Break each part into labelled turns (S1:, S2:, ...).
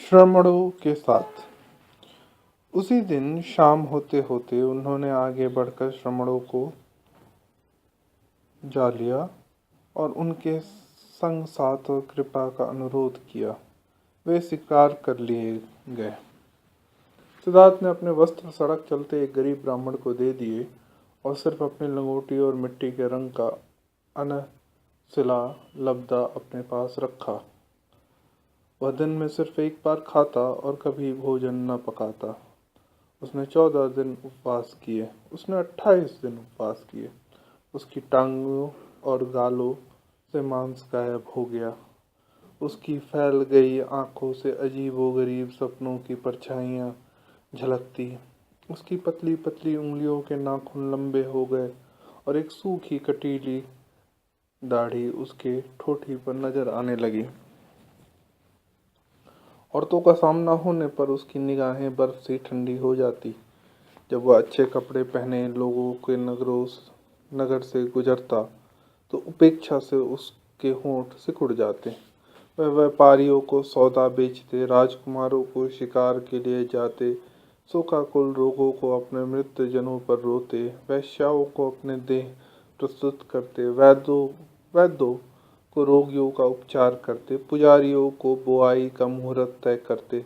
S1: श्रमणों के साथ। उसी दिन शाम होते होते उन्होंने आगे बढ़कर श्रमणों को जा लिया और उनके संग साथ और कृपा का अनुरोध किया। वे स्वीकार कर लिए गए। सिद्धार्थ ने अपने वस्त्र सड़क चलते एक गरीब ब्राह्मण को दे दिए और सिर्फ अपनी लंगोटी और मिट्टी के रंग का अनसिला लब्दा अपने पास रखा। वह दिन में सिर्फ एक बार खाता और कभी भोजन न पकाता। उसने 14 दिन उपवास किए। उसने 28 दिन उपवास किए। उसकी टांगों और गालों से मांस गायब हो गया। उसकी फैल गई आंखों से अजीबोगरीब सपनों की परछाइयाँ झलकती। उसकी पतली पतली उंगलियों के नाखून लंबे हो गए और एक सूखी कटीली दाढ़ी उसके ठोठी पर नजर आने लगी। औरतों का सामना होने पर उसकी निगाहें बर्फ सी ठंडी हो जाती। जब वह अच्छे कपड़े पहने लोगों के नगर से गुजरता तो उपेक्षा से उसके होंठ सिकुड़ जाते। वह व्यापारियों को सौदा बेचते, राजकुमारों को शिकार के लिए जाते, शोकाकुल रोगों को अपने मृत जनों पर रोते, वैश्याओं को अपने देह प्रस्तुत करते, वैद्यों को रोगियों का उपचार करते, पुजारियों को बुआई का मुहूर्त तय करते,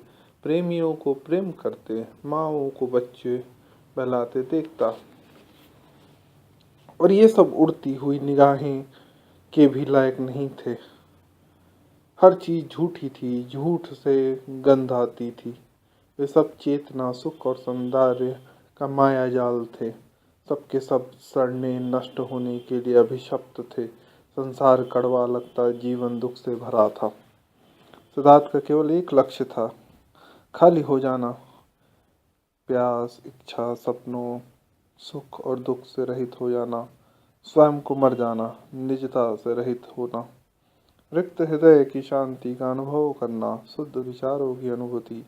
S1: प्रेमियों को प्रेम करते, माँओं को बच्चे बहलाते देखता। और ये सब उड़ती हुई निगाहें के भी लायक नहीं थे। हर चीज झूठी थी, झूठ से गंध आती थी। वे सब चेतना, सुख और सौंदर्य का माया जाल थे। सबके सब सड़ने नष्ट होने के लिए अभिशप्त थे। संसार कड़वा लगता, जीवन दुख से भरा था। सिद्धार्थ का केवल एक लक्ष्य था, खाली हो जाना। प्यास, इच्छा, सपनों, सुख और दुख से रहित हो जाना, स्वयं को मर जाना, निजता से रहित होना, रिक्त हृदय की शांति का अनुभव करना, शुद्ध विचारों की अनुभूति।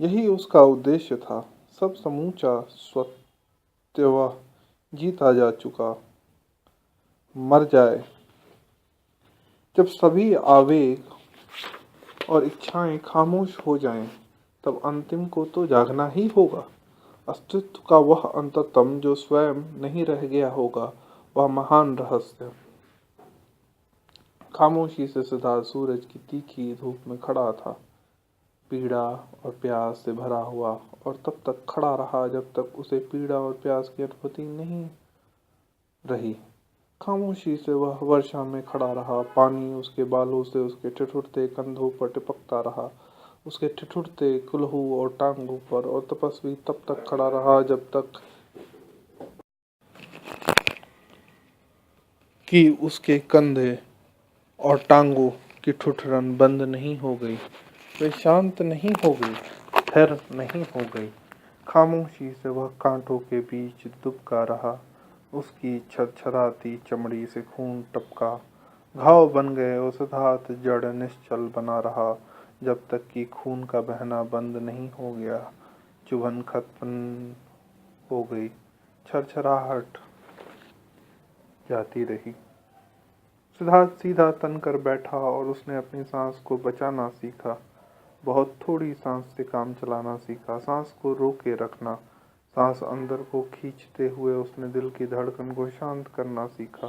S1: यही उसका उद्देश्य था। सब समूचा सत्य वह जीता जा चुका। मर जाए। जब सभी आवेग और इच्छाएं खामोश हो जाएं, तब अंतिम को तो जागना ही होगा। अस्तित्व का वह अंततम जो स्वयं नहीं रह गया होगा, वह महान रहस्य। खामोशी से सिद्धार्थ सूरज की तीखी धूप में खड़ा था, पीड़ा और प्यास से भरा हुआ, और तब तक खड़ा रहा जब तक उसे पीड़ा और प्यास की अनुभूति नहीं रही। खामोशी से वह वर्षा में खड़ा रहा। पानी उसके बालों से उसके ठिठुरते कंधों पर टिपकता रहा, उसके ठिठुरते कुल्हू और टांगों पर। और तपस्वी तब तक खड़ा रहा जब तक कि उसके कंधे और टांगों की ठुठुरन बंद नहीं हो गई। वे शांत नहीं हो गई, स्थिर नहीं हो गई। खामोशी से वह कांटों के बीच दुबका रहा। उसकी छरछराती चमड़ी से खून टपका, घाव बन गए। उस सिद्धार्थ जड़ निश्चल बना रहा जब तक कि खून का बहना बंद नहीं हो गया। चुभन खत्म हो गई, छरछराहट जाती रही। सिद्धार्थ सीधा तनकर बैठा और उसने अपनी सांस को बचाना सीखा। बहुत थोड़ी सांस से काम चलाना सीखा। सांस को रोके रखना, सांस अंदर को खींचते हुए उसने दिल की धड़कन को शांत करना सीखा।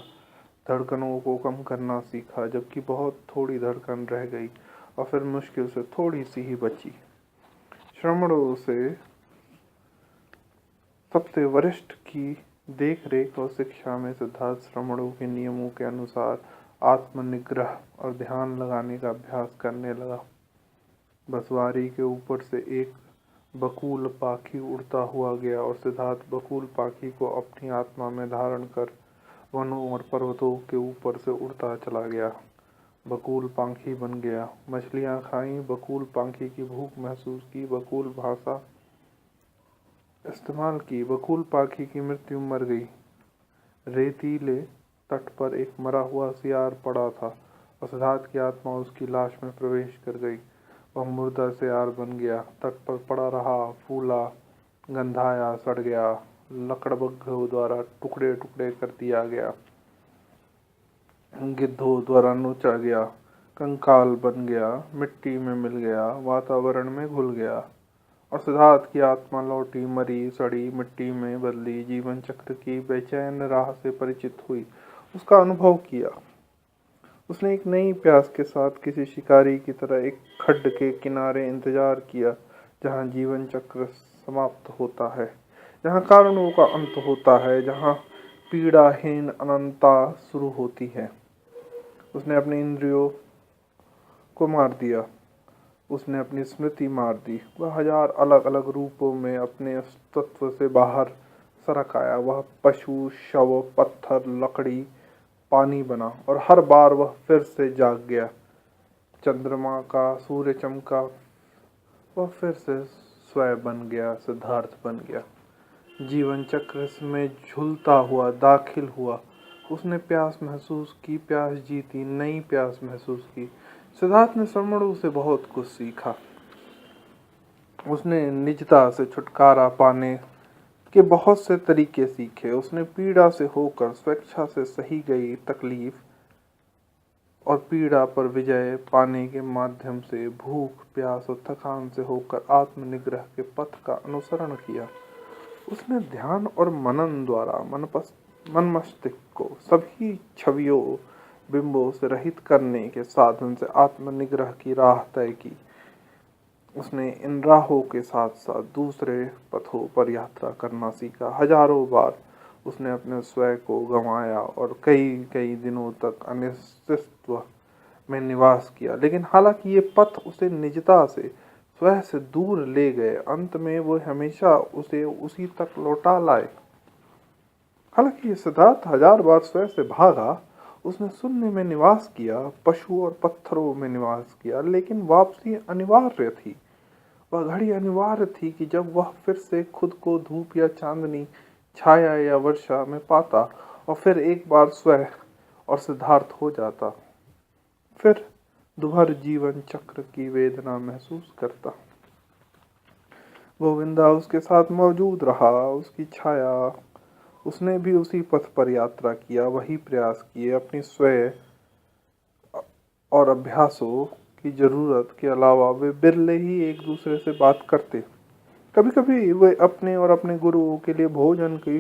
S1: धड़कनों को कम करना सीखा, जबकि बहुत थोड़ी धड़कन रह गई और फिर मुश्किल से थोड़ी सी ही बची। श्रमणों से सबसे वरिष्ठ की देख रेख और शिक्षा में सिद्धार्थ श्रमणों के नियमों के अनुसार आत्मनिग्रह और ध्यान लगाने का अभ्यास करने लगा। बसवारी के ऊपर से एक बकुल पाखी उड़ता हुआ गया और सिद्धार्थ बकुल पाखी को अपनी आत्मा में धारण कर वनों और पर्वतों के ऊपर से उड़ता चला गया। बकुल पाखी बन गया। मछलियां खाईं, बकुल पाखी की भूख महसूस की, बकुल भाषा इस्तेमाल की। बकुल पाखी की मृत्यु मर गई। रेतीले तट पर एक मरा हुआ सियार पड़ा था और सिद्धार्थ की आत्मा उसकी लाश में प्रवेश कर गई। वह मुर्दा सियार बन गया, तट पर पड़ा रहा, फूला, गंधाया, सड़ गया, लकड़बग्घों द्वारा टुकड़े टुकड़े कर दिया गया, गिद्धों द्वारा नोचा गया, कंकाल बन गया, मिट्टी में मिल गया, वातावरण में घुल गया। और सिद्धार्थ की आत्मा लौटी, मरी सड़ी, मिट्टी में बदली, जीवन चक्र की बेचैन राह से परिचित हुई, उसका अनुभव किया। उसने एक नई प्यास के साथ किसी शिकारी की तरह एक खड्ड के किनारे इंतजार किया, जहाँ जीवन चक्र समाप्त होता है, जहाँ कारणों का अंत होता है, जहाँ पीड़ाहीन अनंतता शुरू होती है। उसने अपनी इंद्रियों को मार दिया, उसने अपनी स्मृति मार दी। वह हजार अलग अलग रूपों में अपने अस्तित्व से बाहर सरक आया। वह पशु, शव, पत्थर, लकड़ी, पानी बना, और हर बार वह फिर से जाग गया। चंद्रमा का, सूर्य चमका, वह फिर से स्वयं बन गया, सिद्धार्थ बन गया। जीवन चक्र में झूलता हुआ दाखिल हुआ। उसने प्यास महसूस की, प्यास जीती, नई प्यास महसूस की। सिद्धार्थ ने श्रमणों से बहुत कुछ सीखा। उसने निजता से छुटकारा पाने के बहुत से तरीके सीखे। उसने पीड़ा से होकर स्वेच्छा से सही गई तकलीफ और पीड़ा पर विजय पाने के माध्यम से भूख, प्यास और थकान से होकर आत्मनिग्रह के पथ का अनुसरण किया। उसने ध्यान और मनन द्वारा मन मस्तिष्क को सभी छवियों, बिंबों से रहित करने के साधन से आत्मनिग्रह की राह तय की। उसने इन राहों के साथ साथ दूसरे पथों पर यात्रा करना सीखा। हजारों बार उसने अपने स्वयं को गंवाया और कई कई दिनों तक अनिश्चितत्व में निवास किया। लेकिन हालांकि ये पथ उसे निजता से, स्वयं से दूर ले गए, अंत में वो हमेशा उसे उसी तक लौटा लाए। हालांकि ये सिद्धार्थ हजार बार स्वयं से भागा, उसने शून्य में निवास किया, पशु और पत्थरों में निवास किया, लेकिन वापसी अनिवार्य थी। वह घड़ी अनिवार्य थी कि जब वह फिर से खुद को धूप या चांदनी, छाया या वर्षा में पाता, और फिर एक बार स्वयं और सिद्धार्थ हो जाता, फिर दुहर जीवन चक्र की वेदना महसूस करता। गोविंदा उसके साथ मौजूद रहा, उसकी छाया। उसने भी उसी पथ पर यात्रा किया, वही प्रयास किए। अपनी स्वयं और अभ्यासों की जरूरत के अलावा वे बिरले ही एक दूसरे से बात करते। कभी कभी वे अपने और अपने गुरुओं के लिए भोजन की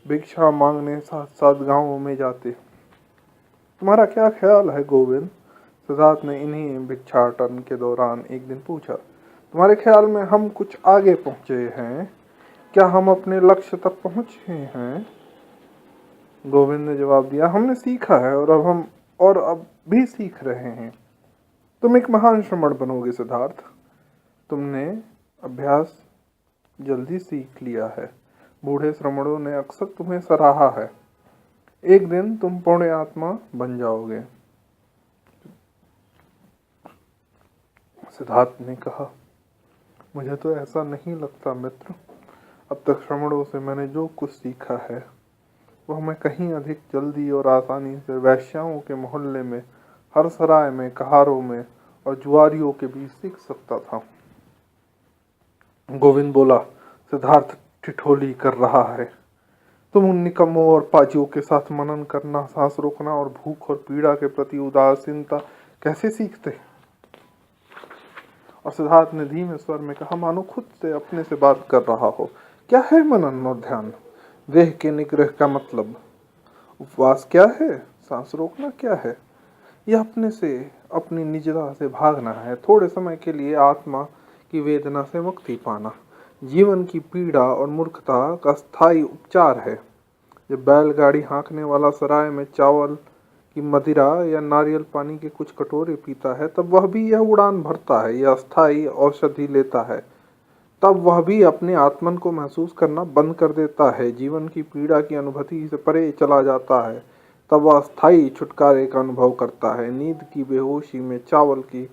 S1: भिक्षा मांगने साथ साथ गांवों में जाते। तुम्हारा क्या ख्याल है गोविंद? सिद्धार्थ ने इन्हीं भिक्षाटन के दौरान एक दिन पूछा। तुम्हारे ख्याल में हम कुछ आगे पहुंचे हैं? क्या हम अपने लक्ष्य तक पहुंचे हैं? गोविंद ने जवाब दिया, हमने सीखा है और अब भी सीख रहे हैं। तुम एक महान श्रमण बनोगे सिद्धार्थ। तुमने अभ्यास जल्दी सीख लिया है। बूढ़े श्रमणों ने अक्सर तुम्हें सराहा है। एक दिन तुम पूर्ण आत्मा बन जाओगे। सिद्धार्थ ने कहा, मुझे तो ऐसा नहीं लगता मित्र। अब तक श्रमणों से मैंने जो कुछ सीखा है वह मैं कहीं अधिक जल्दी और आसानी से वैश्याओं के मोहल्ले में, हर सराय में, कहारों में और जुआरियों के बीच सीख सकता था। गोविंद बोला, सिद्धार्थ ठिठोली कर रहा है। तुम उन निकम्मों और पाजियों के साथ मनन करना, सांस रोकना और भूख और पीड़ा के प्रति उदासीनता कैसे सीखते? और सिद्धार्थ ने धीमे स्वर में कहा, मानो खुद से अपने से बात कर रहा हो। क्या है मनन और ध्यान? देह के निग्रह का मतलब? उपवास क्या है? सांस रोकना क्या है? यह अपने से, अपनी निजता से भागना है, थोड़े समय के लिए आत्मा की वेदना से मुक्ति पाना। जीवन की पीड़ा और मूर्खता का स्थायी उपचार है। जब बैलगाड़ी हाँकने वाला सराय में चावल की मदिरा या नारियल पानी के कुछ कटोरे पीता है, तब वह भी यह उड़ान भरता है, यह अस्थायी औषधि लेता है। तब वह भी अपने आत्मन को महसूस करना बंद कर देता है, जीवन की पीड़ा की अनुभूति से परे चला जाता है। तब वह अस्थायी छुटकारे का अनुभव करता है। नींद की बेहोशी में चावल की,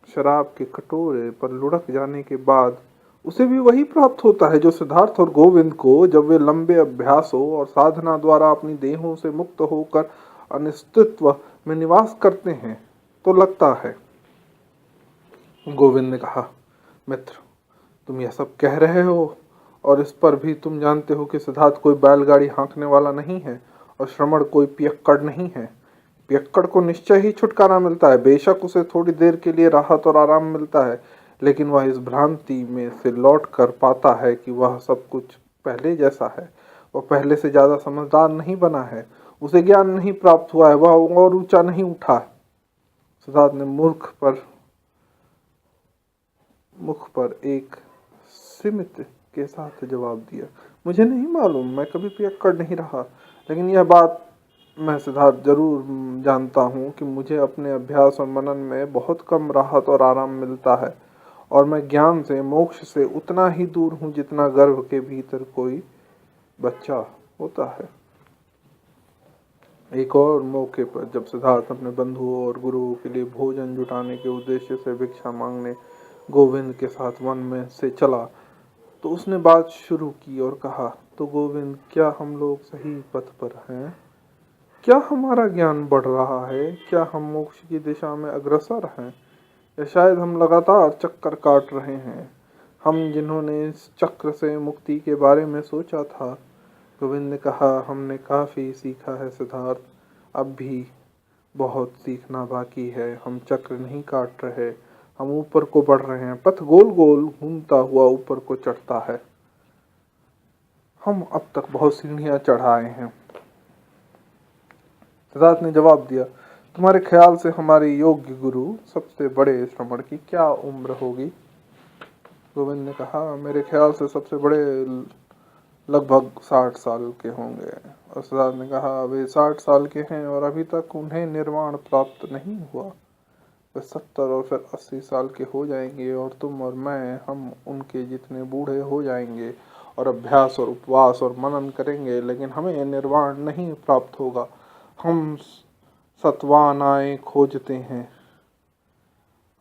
S1: शराब के कटोरे पर लुढ़क जाने के बाद उसे भी वही प्राप्त होता है जो सिद्धार्थ और गोविंद को, जब वे लंबे अभ्यासों और साधना द्वारा अपनी देहों से मुक्त होकर अनिश्चितत्व में निवास करते हैं, तो लगता है। गोविंद ने कहा, मित्र, तुम यह सब कह रहे हो और इस पर भी तुम जानते हो कि सिद्धार्थ कोई बैलगाड़ी हाँकने वाला नहीं है और श्रमण कोई पियक्कड़ नहीं है। पियक्कड़ को निश्चय ही छुटकारा मिलता है। बेशक उसे थोड़ी देर के लिए राहत और आराम मिलता है, लेकिन वह इस भ्रांति में से लौट कर पाता है कि वह सब कुछ पहले जैसा है। वह पहले से ज्यादा समझदार नहीं बना है, उसे ज्ञान नहीं प्राप्त हुआ है, वह और ऊंचा नहीं उठा। सिद्धार्थ ने मुख पर एक सीमित के साथ जवाब दिया, मुझे नहीं मालूम, मैं कभी पियक्कड़ नहीं रहा, लेकिन यह बात मैं सिद्धार्थ जरूर जानता हूँ कि मुझे अपने अभ्यास और मनन में बहुत कम राहत और आराम मिलता है, और मैं ज्ञान से मोक्ष से उतना ही दूर हूँ जितना गर्भ के भीतर कोई बच्चा होता है। एक और मौके पर जब सिद्धार्थ अपने बंधुओं और गुरुओं के लिए भोजन जुटाने के उद्देश्य से भिक्षा मांगने गोविंद के साथ वन में से चला, तो उसने बात शुरू की और कहा, तो गोविंद, क्या हम लोग सही पथ पर हैं? क्या हमारा ज्ञान बढ़ रहा है? क्या हम मोक्ष की दिशा में अग्रसर हैं, या शायद हम लगातार चक्कर काट रहे हैं? हम जिन्होंने इस चक्र से मुक्ति के बारे में सोचा था। गोविंद ने कहा, हमने काफी सीखा है सिद्धार्थ, अब भी बहुत सीखना बाकी है। हम चक्र नहीं काट रहे, हम ऊपर को बढ़ रहे हैं। पथ गोल गोल घूमता हुआ ऊपर को चढ़ता है। हम अब तक बहुत सीढ़ियां चढ़ाए हैं। सिद्धार्थ ने जवाब दिया, तुम्हारे ख्याल से हमारे योग्य गुरु सबसे बड़े श्रमण की क्या उम्र होगी? गोविंद ने कहा, मेरे ख्याल से सबसे बड़े लगभग 60 साल के होंगे। और सिद्धार्थ ने कहा, वे 60 साल के हैं और अभी तक उन्हें निर्वाण प्राप्त नहीं हुआ। वे 70 और फिर 80 साल के हो जाएंगे, और तुम और मैं, हम उनके जितने बूढ़े हो जाएंगे और अभ्यास और उपवास और मनन करेंगे, लेकिन हमें निर्वाण नहीं प्राप्त होगा। हम सत्वानाएं खोजते हैं,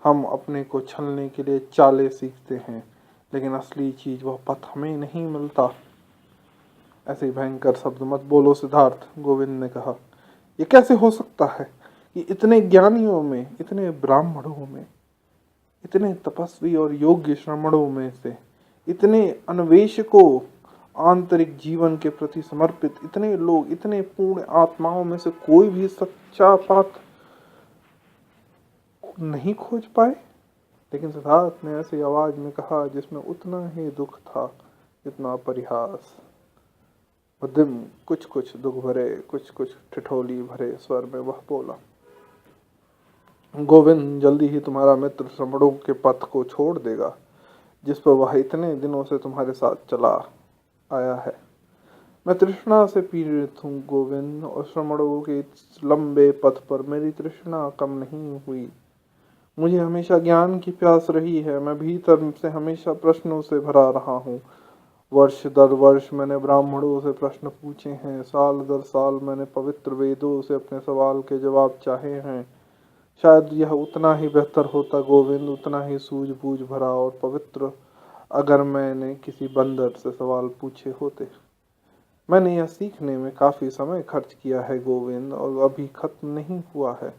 S1: हम अपने को छलने के लिए चालें सीखते हैं, लेकिन असली चीज वह पथ हमें नहीं मिलता। ऐसे भयंकर शब्द मत बोलो सिद्धार्थ, गोविंद ने कहा। ये कैसे हो सकता है कि इतने ज्ञानियों में, इतने ब्राह्मणों में, इतने तपस्वी और योग्य श्रमणों में से, इतने अन्वेषकों, आंतरिक जीवन के प्रति समर्पित इतने लोग, इतने पूर्ण आत्माओं में से कोई भी सच्चा पथ नहीं खोज पाए? लेकिन सिद्धार्थ ने ऐसी आवाज में कहा जिसमें उतना ही दुख था जितना परिहास। मध्यम कुछ कुछ दुख भरे, कुछ कुछ ठिठोली भरे स्वर में वह बोला, गोविंद, जल्दी ही तुम्हारा मित्र श्रमणों के पथ को छोड़ देगा जिस पर वह इतने दिनों से तुम्हारे साथ चला आया है। मैं तृष्णा से पीड़ित हूँ गोविंद, और श्रमणों के इस लंबे पथ पर मेरी तृष्णा कम नहीं हुई। मुझे हमेशा ज्ञान की प्यास रही है। मैं भीतर से हमेशा प्रश्नों से भरा रहा हूँ। वर्ष दर वर्ष मैंने ब्राह्मणों से प्रश्न पूछे हैं, साल दर साल मैंने पवित्र वेदों से अपने सवाल के जवाब चाहे हैं। शायद यह उतना ही बेहतर होता गोविंद, उतना ही सूझबूझ भरा और पवित्र, अगर मैंने किसी बंदर से सवाल पूछे होते। मैंने यह सीखने में काफी समय खर्च किया है गोविंद, और अभी खत्म नहीं हुआ है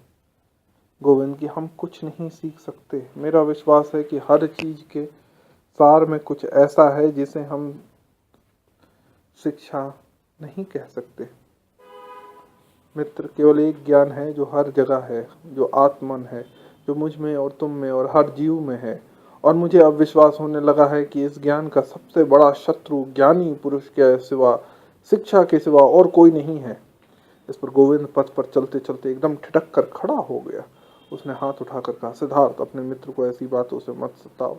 S1: गोविंद कि हम कुछ नहीं सीख सकते। मेरा विश्वास है कि हर चीज के सार में कुछ ऐसा है जिसे हम शिक्षा नहीं कह सकते। मित्र, केवल एक ज्ञान है जो हर जगह है, जो आत्मन है, जो मुझ में और तुम में और हर जीव में है। और मुझे अब विश्वास होने लगा है कि इस ज्ञान का सबसे बड़ा शत्रु ज्ञानी पुरुष के सिवा, शिक्षा के सिवा और कोई नहीं है। इस पर गोविंद पथ पर चलते चलते एकदम ठिठक कर खड़ा हो गया। उसने हाथ उठाकर कहा, सिद्धार्थ, अपने मित्र को ऐसी बातों से मत सताओ।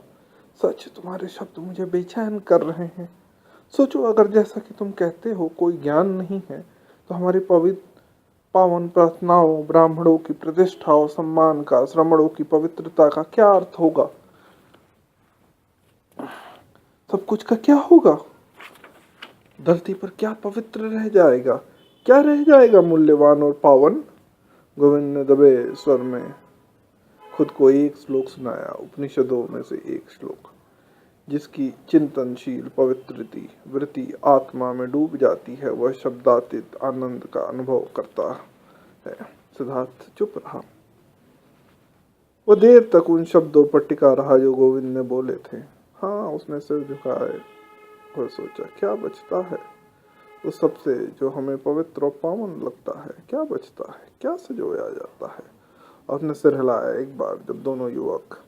S1: सच, तुम्हारे शब्द मुझे बेचैन कर रहे हैं। सोचो, अगर जैसा कि तुम कहते हो कोई ज्ञान नहीं है, तो हमारी पवित्र पावन प्रार्थनाओं, ब्राह्मणों की प्रतिष्ठा और सम्मान का, श्रमणों की पवित्रता का क्या अर्थ होगा? सब कुछ का क्या होगा? धरती पर क्या पवित्र रह जाएगा? क्या रह जाएगा मूल्यवान और पावन? गोविंद ने दबे स्वर में खुद को एक श्लोक सुनाया, उपनिषदों में से एक श्लोक, जिसकी चिंतनशील पवित्रति वृत्ति आत्मा में डूब जाती है, वह शब्दातीत आनंद का अनुभव करता है। सिद्धार्थ चुप रहा। वो देर तक उन शब्दों पर टिका रहा जो गोविंद ने बोले थे। हाँ, उसने सिर झुकाए और सोचा, क्या बचता है? उस सब से जो हमें पवित्र और पावन लगता है क्या बचता है, क्या संजोया जाता है। उसने सिर हिलाया एक बार जब दोनों युवक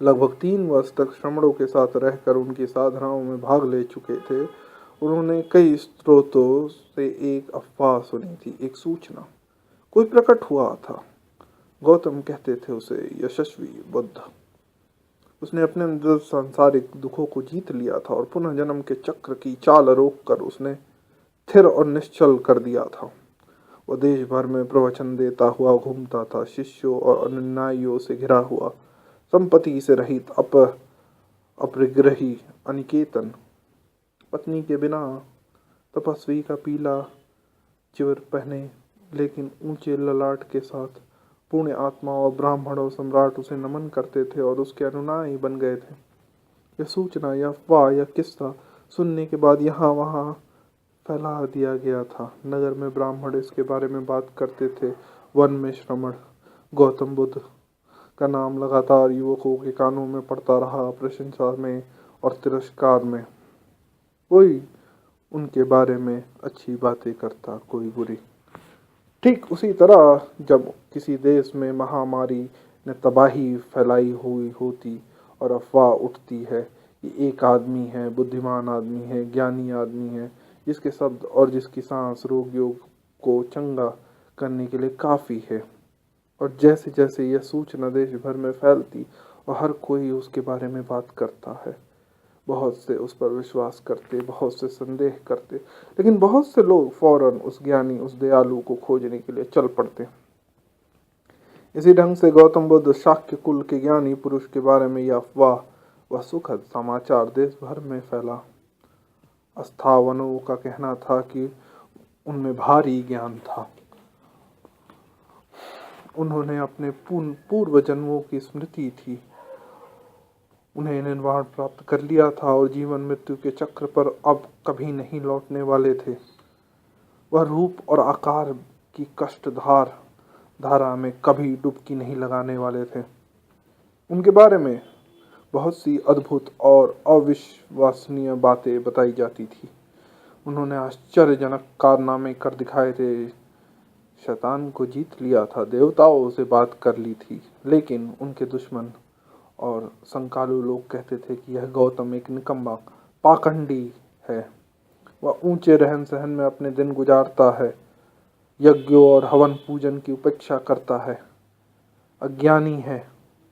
S1: लगभग 3 वर्ष तक श्रमणों के साथ रहकर उनकी साधनाओं में भाग ले चुके थे। उन्होंने कई स्रोतों से एक अफवाह सुनी थी, एक सूचना। कोई प्रकट हुआ था। गौतम कहते थे उसे यशस्वी बुद्ध। उसने अपने अंदर सांसारिक दुखों को जीत लिया था और पुनः जन्म के चक्र की चाल रोककर उसने स्थिर और निश्चल कर दिया था। वह देश भर में प्रवचन देता हुआ घूमता था, शिष्यों और अनुयायियों से घिरा हुआ, संपत्ति से रहित, अपरिग्रही, अनिकेतन, पत्नी के बिना, तपस्वी का पीला चिवर पहने लेकिन ऊंचे ललाट के साथ। पुण्य आत्मा और ब्राह्मण और सम्राट उसे नमन करते थे और उसके अनुयायी बन गए थे। यह सूचना, यह अफवाह, यह किस्सा सुनने के बाद यहाँ वहाँ फैला दिया गया था। नगर में ब्राह्मण इसके बारे में बात करते थे, वन में श्रमण। गौतम बुद्ध का नाम लगातार युवकों के कानों में पड़ता रहा, प्रशंसा में और तिरस्कार में। कोई उनके बारे में अच्छी बातें करता, कोई बुरी। ठीक उसी तरह जब किसी देश में महामारी ने तबाही फैलाई हुई होती और अफवाह उठती है कि एक आदमी है, बुद्धिमान आदमी है, ज्ञानी आदमी है, जिसके शब्द और जिसकी सांस रोगियों को चंगा करने के लिए काफ़ी है। और जैसे जैसे यह सूचना देश भर में फैलती और हर कोई उसके बारे में बात करता है, बहुत से उस पर विश्वास करते, बहुत से संदेह करते, लेकिन बहुत से लोग फौरन उस ज्ञानी, उस दयालु को खोजने के लिए चल पड़ते। इसी ढंग से गौतम बुद्ध शाक्य कुल के ज्ञानी पुरुष के बारे में यह अफवाह व सुखद समाचार देश भर में फैला। अस्थावनों का कहना था कि उनमें भारी ज्ञान था। उन्होंने अपने पूर्व जन्मों की स्मृति थी, उन्हें निर्वाण प्राप्त कर लिया था और जीवन मृत्यु के चक्र पर अब कभी नहीं लौटने वाले थे। वह रूप और आकार की धारा में कभी डुबकी नहीं लगाने वाले थे। उनके बारे में बहुत सी अद्भुत और अविश्वसनीय बातें बताई जाती थी। उन्होंने आश्चर्यजनक कारनामे कर दिखाए थे, शैतान को जीत लिया था, देवताओं से बात कर ली थी। लेकिन उनके दुश्मन और संकालु लोग कहते थे कि यह गौतम एक निकम्मा, पाखंडी है। वह ऊंचे रहन सहन में अपने दिन गुजारता है, यज्ञों और हवन पूजन की उपेक्षा करता है, अज्ञानी है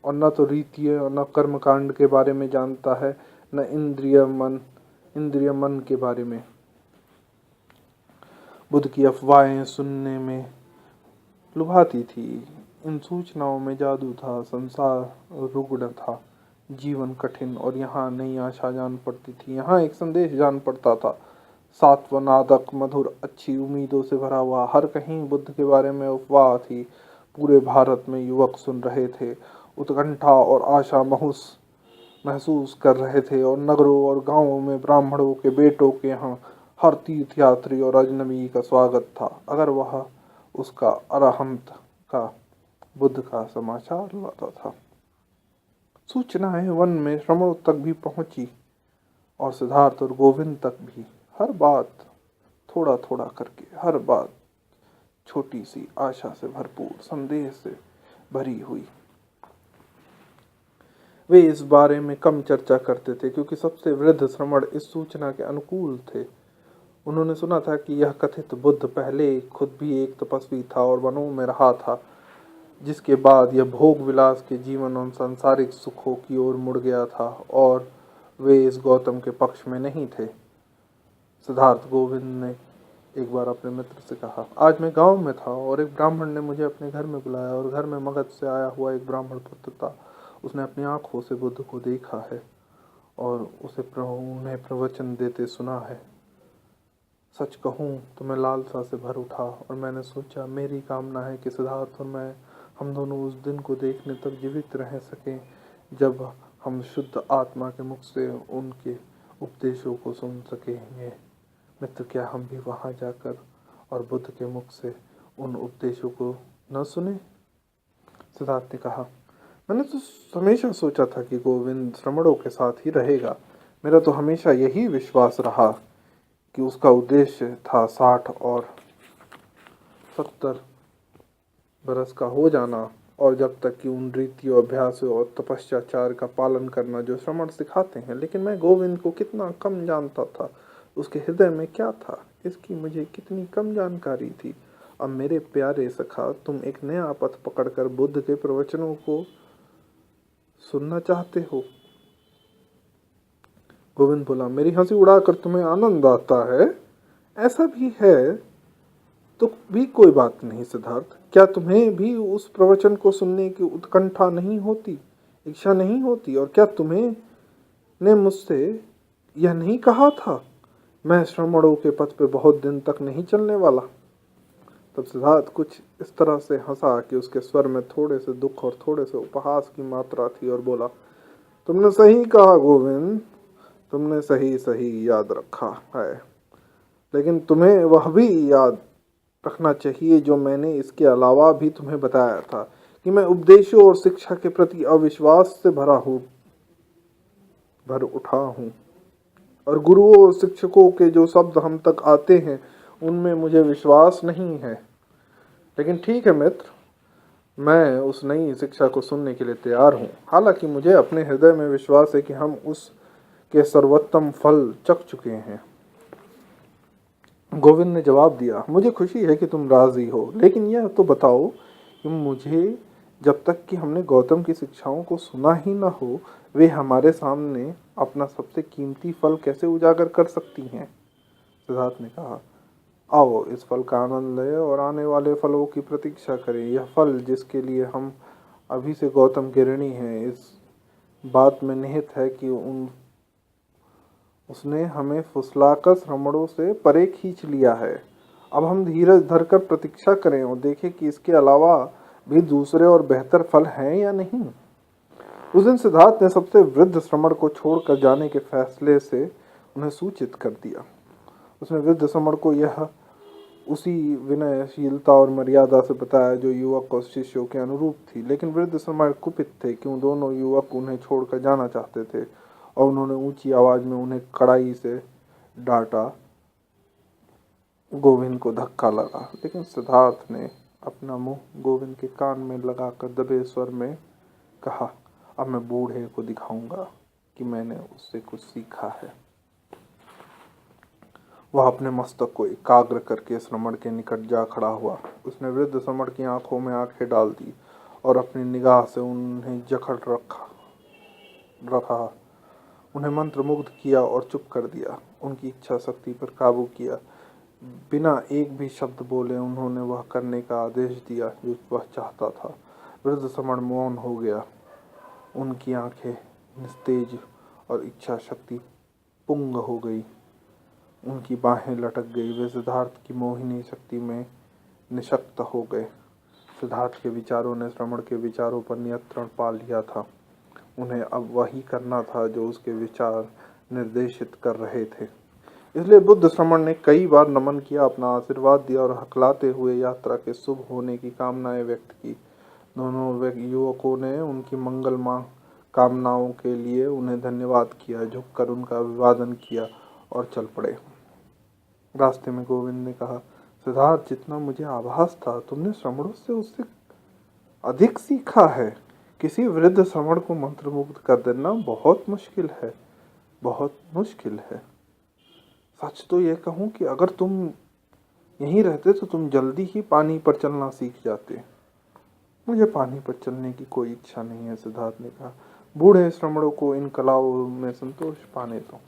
S1: और न तो रीति और न कर्मकांड के बारे में जानता है, न इंद्रिय मन के बारे में। बुद्ध की अफवाहें सुनने में लुभाती थी। इन सूचनाओं में जादू था, संसार रुग्ण था, जीवन कठिन, और यहाँ नई आशा जान पड़ती थी। यहाँ एक संदेश जान पड़ता था, सात्वनादक, मधुर, अच्छी उम्मीदों से भरा हुआ। हर कहीं बुद्ध के बारे में अफवाह थी। पूरे भारत में युवक सुन रहे थे, उत्कंठा और आशा महसूस कर रहे थे, और नगरों और गांवों में ब्राह्मणों के बेटों के यहाँ हर तीर्थयात्री और अजनबी का स्वागत था, अगर वह उसका अरहंत का बुद्ध का समाचार लाता था। सूचनाएं वन में श्रमणों तक भी पहुंची और सिद्धार्थ और गोविंद तक भी। हर बात थोड़ा थोड़ा करके, हर बात छोटी सी आशा से भरपूर, संदेह से भरी हुई। वे इस बारे में कम चर्चा करते थे क्योंकि सबसे वृद्ध श्रमण इस सूचना के अनुकूल थे। उन्होंने सुना था कि यह कथित बुद्ध पहले खुद भी एक तपस्वी था और वनों में रहा था, जिसके बाद यह भोग विलास के जीवन और सांसारिक सुखों की ओर मुड़ गया था, और वे इस गौतम के पक्ष में नहीं थे। सिद्धार्थ गोविंद ने एक बार अपने मित्र से कहा, आज मैं गांव में था और एक ब्राह्मण ने मुझे अपने घर में बुलाया, और घर में मगध से आया हुआ एक ब्राह्मण पुत्र था। उसने अपनी आंखों से बुद्ध को देखा है और उन्हें प्रवचन देते सुना है। सच कहूँ तो मैं लालसा से भर उठा और मैंने सोचा, मेरी कामना है कि सिद्धार्थ और मैं, हम दोनों उस दिन को देखने तक जीवित रह सकें जब हम शुद्ध आत्मा के मुख से उनके उपदेशों को सुन सकेंगे। मित्र, क्या हम भी वहां जाकर और बुद्ध के मुख से उन उपदेशों को न सुने? सिद्धार्थ ने कहा, मैंने तो हमेशा सोचा था कि गोविंद श्रमणों के साथ ही रहेगा। मेरा तो हमेशा यही विश्वास रहा कि उसका उद्देश्य था 60 और 70 बरस का हो जाना, और जब तक कि उन रीतियों, अभ्यासों और तपस्याचार का पालन करना जो श्रमण सिखाते हैं। लेकिन मैं गोविंद को कितना कम जानता था, उसके हृदय में क्या था, इसकी मुझे कितनी कम जानकारी थी। अब मेरे प्यारे सखा, तुम एक नया पथ पकड़कर बुद्ध के प्रवचनों को सुनना चाहते हो। गोविंद बोला, मेरी हंसी उड़ाकर तुम्हें आनंद आता है? ऐसा भी है तो भी कोई बात नहीं सिद्धार्थ। क्या तुम्हें भी उस प्रवचन को सुनने की उत्कंठा नहीं होती, इच्छा नहीं होती? और क्या तुम्हें ने मुझसे यह नहीं कहा था, मैं श्रमणों के पथ पे बहुत दिन तक नहीं चलने वाला? तब सिद्धार्थ कुछ इस तरह से हंसा कि उसके स्वर में थोड़े से दुख और थोड़े से उपहास की मात्रा थी, और बोला, तुमने सही कहा गोविंद, तुमने सही सही याद रखा है। लेकिन तुम्हें वह भी याद रखना चाहिए जो मैंने इसके अलावा भी तुम्हें बताया था, कि मैं उपदेशों और शिक्षा के प्रति अविश्वास से भर उठा हूँ, और गुरुओं और शिक्षकों के जो शब्द हम तक आते हैं उनमें मुझे विश्वास नहीं है। लेकिन ठीक है मित्र, मैं उस नई शिक्षा को सुनने के लिए तैयार हूँ। हालांकि मुझे अपने हृदय में विश्वास है कि हम उसके सर्वोत्तम फल चख चुके हैं। गोविंद ने जवाब दिया, मुझे खुशी है कि तुम राजी हो, लेकिन यह तो बताओ कि मुझे जब तक कि हमने गौतम की शिक्षाओं को सुना ही न हो, वे हमारे सामने अपना सबसे कीमती फल कैसे उजागर कर सकती हैं? सिद्धार्थ ने कहा, आओ इस फल का आनंद लें और आने वाले फलों की प्रतीक्षा करें। यह फल जिसके लिए हम अभी से गौतम के ऋणी हैं, इस बात में निहित है कि उसने हमें फुसलाकर श्रमणों से परे खींच लिया है। अब हम धीरज धरकर प्रतीक्षा करें और देखें कि इसके अलावा भी दूसरे और बेहतर फल हैं या नहीं। उस दिन सिद्धार्थ ने सबसे वृद्ध श्रमण को छोड़कर जाने के फैसले से उन्हें सूचित कर दिया। उसने वृद्ध श्रमण को यह उसी विनयशीलता और मर्यादा से बताया जो युवक और शिष्यों के अनुरूप थी। लेकिन वृद्ध श्रमण कुपित थे क्यों दोनों युवक उन्हें छोड़कर जाना चाहते थे, और उन्होंने ऊंची आवाज में उन्हें कड़ाई से डांटा। गोविंद को धक्का लगा, लेकिन सिद्धार्थ ने अपना मुंह गोविंद के कान में लगाकर दबे स्वर में कहा, अब मैं बूढ़े को दिखाऊंगा कि मैंने उससे कुछ सीखा है। वह अपने मस्तक को एकाग्र करके श्रमण के निकट जा खड़ा हुआ। उसने वृद्ध श्रमण की आंखों में आंखें डाल दी और अपनी निगाह से उन्हें जकड़ रखा, उन्हें मंत्रमुग्ध किया और चुप कर दिया, उनकी इच्छा शक्ति पर काबू किया। बिना एक भी शब्द बोले उन्होंने वह करने का आदेश दिया जो वह चाहता था। वृद्ध श्रमण मौन हो गया, उनकी आंखें निस्तेज और इच्छा शक्ति पुंग हो गई, उनकी बाहें लटक गई। वे सिद्धार्थ की मोहिनी शक्ति में निशक्त हो गए। सिद्धार्थ के विचारों ने श्रमण के विचारों पर नियंत्रण पा लिया था। उन्हें अब वही करना था जो उसके विचार निर्देशित कर रहे थे। इसलिए बुद्ध श्रमण ने कई बार नमन किया, अपना आशीर्वाद दिया और हकलाते हुए यात्रा के शुभ होने की कामनाएं व्यक्त की। दोनों युवकों ने उनकी मंगलमय कामनाओं के लिए उन्हें धन्यवाद किया, झुककर उनका अभिवादन किया और चल पड़े। रास्ते में गोविंद ने कहा, सिद्धार्थ, जितना मुझे आभास था तुमने श्रमणों से उससे अधिक सीखा है। किसी वृद्ध श्रमण को मंत्रमुग्ध कर देना बहुत मुश्किल है, बहुत मुश्किल है। सच तो यह कहूँ कि अगर तुम यहीं रहते तो तुम जल्दी ही पानी पर चलना सीख जाते। मुझे पानी पर चलने की कोई इच्छा नहीं है, सिद्धार्थ ने कहा। बूढ़े श्रमणों को इन कलाओं में संतोष पाने दो।